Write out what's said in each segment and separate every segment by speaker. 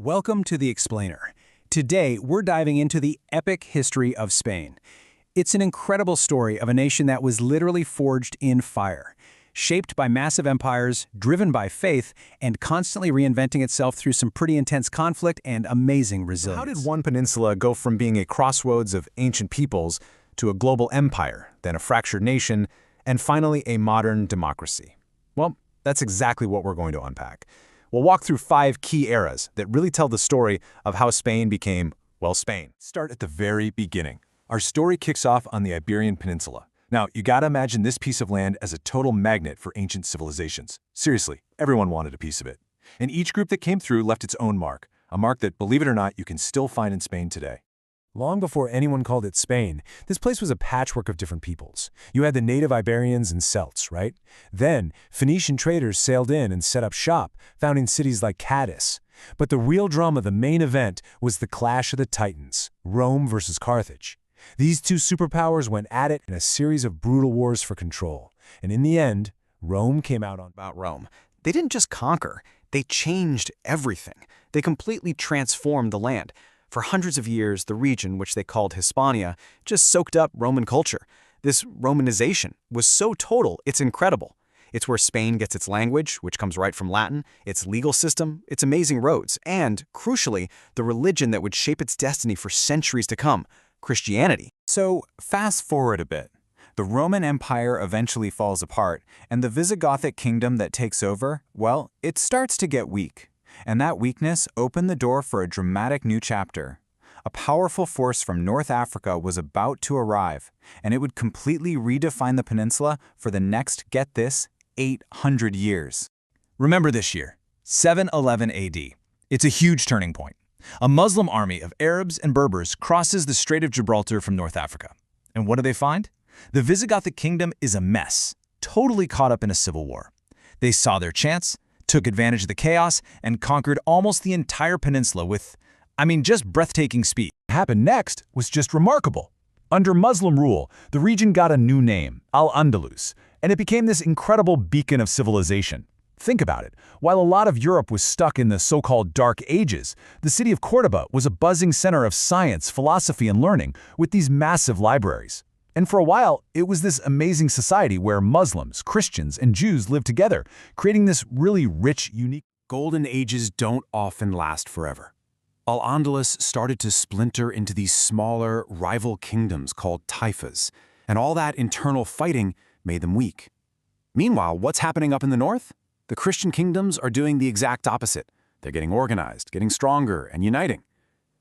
Speaker 1: Welcome to The Explainer. Today, we're diving into the epic history of Spain. It's an incredible story of a nation that was literally forged in fire, shaped by massive empires, driven by faith, and constantly reinventing itself through some pretty intense conflict and amazing resilience.
Speaker 2: How did one peninsula go from being a crossroads of ancient peoples to a global empire, then a fractured nation, and finally a modern democracy? Well, that's exactly what we're going to unpack. We'll walk through 5 key eras that really tell the story of how Spain became, well, Spain.
Speaker 3: Start at the very beginning. Our story kicks off on the Iberian Peninsula. Now, you gotta imagine this piece of land as a total magnet for ancient civilizations. Seriously, everyone wanted a piece of it. And each group that came through left its own mark, a mark that, believe it or not, you can still find in Spain today.
Speaker 4: Long before anyone called it Spain, this place was a patchwork of different peoples. You had the native Iberians and Celts, right? Then, Phoenician traders sailed in and set up shop, founding cities like Cadiz. But the real drama of the main event was the clash of the titans, Rome versus Carthage. These two superpowers went at it in a series of brutal wars for control. And in the end, Rome came out on
Speaker 1: About Rome. They didn't just conquer, they changed everything. They completely transformed the land. For hundreds of years, the region, which they called Hispania, just soaked up Roman culture. This Romanization was so total, it's incredible. It's where Spain gets its language, which comes right from Latin, its legal system, its amazing roads, and, crucially, the religion that would shape its destiny for centuries to come, Christianity.
Speaker 5: So, fast forward a bit. The Roman Empire eventually falls apart, and the Visigothic kingdom that takes over, well, it starts to get weak. And that weakness opened the door for a dramatic new chapter. A powerful force from North Africa was about to arrive, and it would completely redefine the peninsula for the next, get this, 800 years.
Speaker 6: Remember this year, 711 AD. It's a huge turning point. A Muslim army of Arabs and Berbers crosses the Strait of Gibraltar from North Africa. And what do they find? The Visigothic kingdom is a mess, totally caught up in a civil war. They saw their chance, took advantage of the chaos, and conquered almost the entire peninsula with, just breathtaking speed.
Speaker 4: What happened next was just remarkable. Under Muslim rule, the region got a new name, Al-Andalus, and it became this incredible beacon of civilization. Think about it. While a lot of Europe was stuck in the so-called Dark Ages, the city of Cordoba was a buzzing center of science, philosophy, and learning with these massive libraries. And for a while, it was this amazing society where Muslims, Christians, and Jews lived together, creating this really rich, unique.
Speaker 1: Golden ages don't often last forever. Al-Andalus started to splinter into these smaller, rival kingdoms called taifas, and all that internal fighting made them weak. Meanwhile, what's happening up in the north? The Christian kingdoms are doing the exact opposite. They're getting organized, getting stronger, and uniting.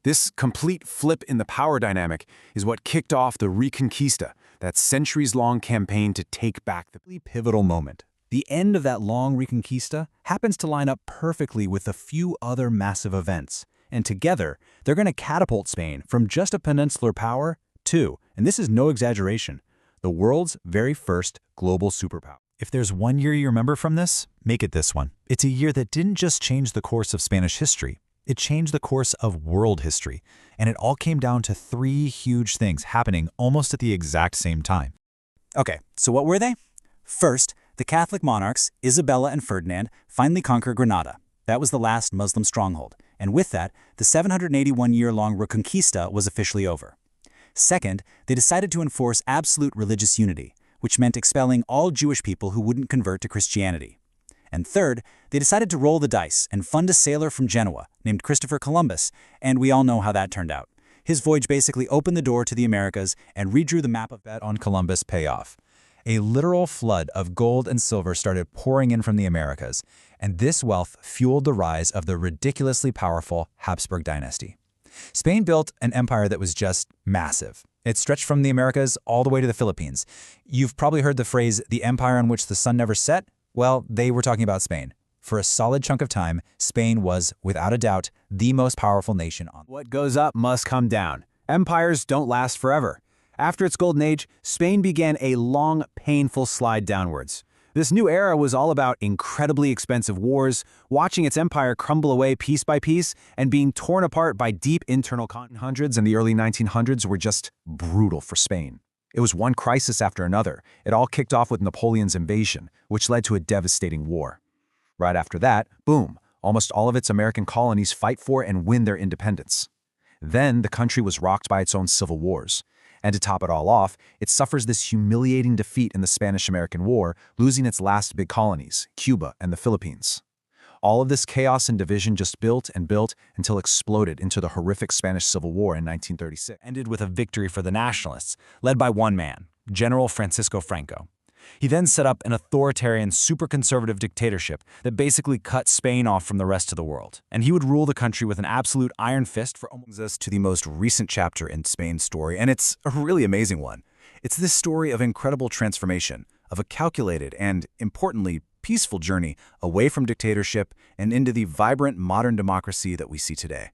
Speaker 1: This complete flip in the power dynamic is what kicked off the Reconquista, that centuries-long campaign to take back the
Speaker 5: Pivotal moment. The end of that long Reconquista happens to line up perfectly with a few other massive events. And together, they're going to catapult Spain from just a peninsular power to, and this is no exaggeration, the world's very first global superpower. If there's one year you remember from this, make it this one. It's a year that didn't just change the course of Spanish history. It changed the course of world history, and it all came down to 3 huge things happening almost at the exact same time.
Speaker 6: Okay, so what were they? First, the Catholic monarchs, Isabella and Ferdinand, finally conquered Granada. That was the last Muslim stronghold, and with that, the 781-year-long Reconquista was officially over. Second, they decided to enforce absolute religious unity, which meant expelling all Jewish people who wouldn't convert to Christianity. And third, they decided to roll the dice and fund a sailor from Genoa named Christopher Columbus, and we all know how that turned out. His voyage basically opened the door to the Americas and redrew the map of
Speaker 5: Bet on Columbus payoff. A literal flood of gold and silver started pouring in from the Americas, and this wealth fueled the rise of the ridiculously powerful Habsburg dynasty. Spain built an empire that was just massive. It stretched from the Americas all the way to the Philippines. You've probably heard the phrase, the empire on which the sun never set. Well, they were talking about Spain. For a solid chunk of time, Spain was, without a doubt, the most powerful nation on.
Speaker 1: What goes up must come down. Empires don't last forever. After its golden age, Spain began a long, painful slide downwards. This new era was all about incredibly expensive wars, watching its empire crumble away piece by piece, and being torn apart by deep internal conflict. Hundreds and the early 1900s were just brutal for Spain. It was one crisis after another. It all kicked off with Napoleon's invasion, which led to a devastating war. Right after that, boom, almost all of its American colonies fight for and win their independence. Then the country was rocked by its own civil wars. And to top it all off, it suffers this humiliating defeat in the Spanish-American War, losing its last big colonies, Cuba and the Philippines. All of this chaos and division just built and built until exploded into the horrific Spanish Civil War in 1936.
Speaker 5: Ended with a victory for the nationalists, led by one man, General Francisco Franco. He then set up an authoritarian, super-conservative dictatorship that basically cut Spain off from the rest of the world. And he would rule the country with an absolute iron fist for almost us to the most recent chapter in Spain's story, and it's a really amazing one. It's this story of incredible transformation, of a calculated and, importantly, peaceful journey away from dictatorship and into the vibrant modern democracy that we see today.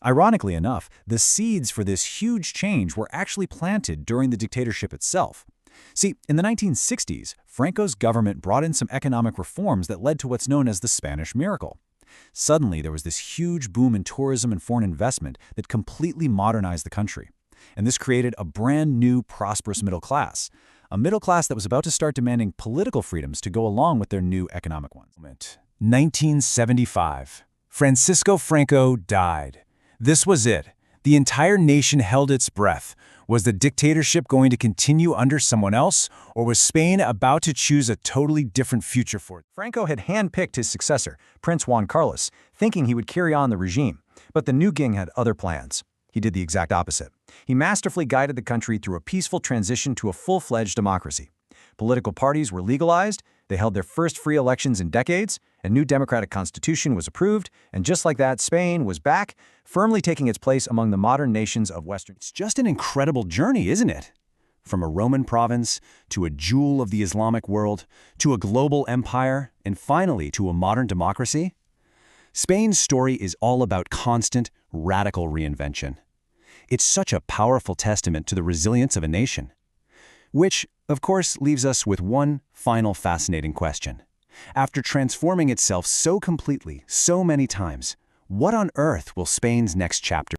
Speaker 5: Ironically enough, the seeds for this huge change were actually planted during the dictatorship itself. See, in the 1960s, Franco's government brought in some economic reforms that led to what's known as the Spanish Miracle. Suddenly, there was this huge boom in tourism and foreign investment that completely modernized the country. And this created a brand new, prosperous middle class. A middle class that was about to start demanding political freedoms to go along with their new economic ones.
Speaker 4: 1975. Francisco Franco died. This was it. The entire nation held its breath. Was the dictatorship going to continue under someone else, or was Spain about to choose a totally different future for it?
Speaker 5: Franco had handpicked his successor, Prince Juan Carlos, thinking he would carry on the regime. But the new king had other plans. He did the exact opposite. He masterfully guided the country through a peaceful transition to a full-fledged democracy. Political parties were legalized, they held their first free elections in decades, a new democratic constitution was approved, and just like that, Spain was back, firmly taking its place among the modern nations of Western.
Speaker 1: It's just an incredible journey, isn't it? From a Roman province, to a jewel of the Islamic world, to a global empire, and finally to a modern democracy. Spain's story is all about constant, radical reinvention. It's such a powerful testament to the resilience of a nation. Which, of course, leaves us with one final fascinating question. After transforming itself so completely, so many times, what on earth will Spain's next chapter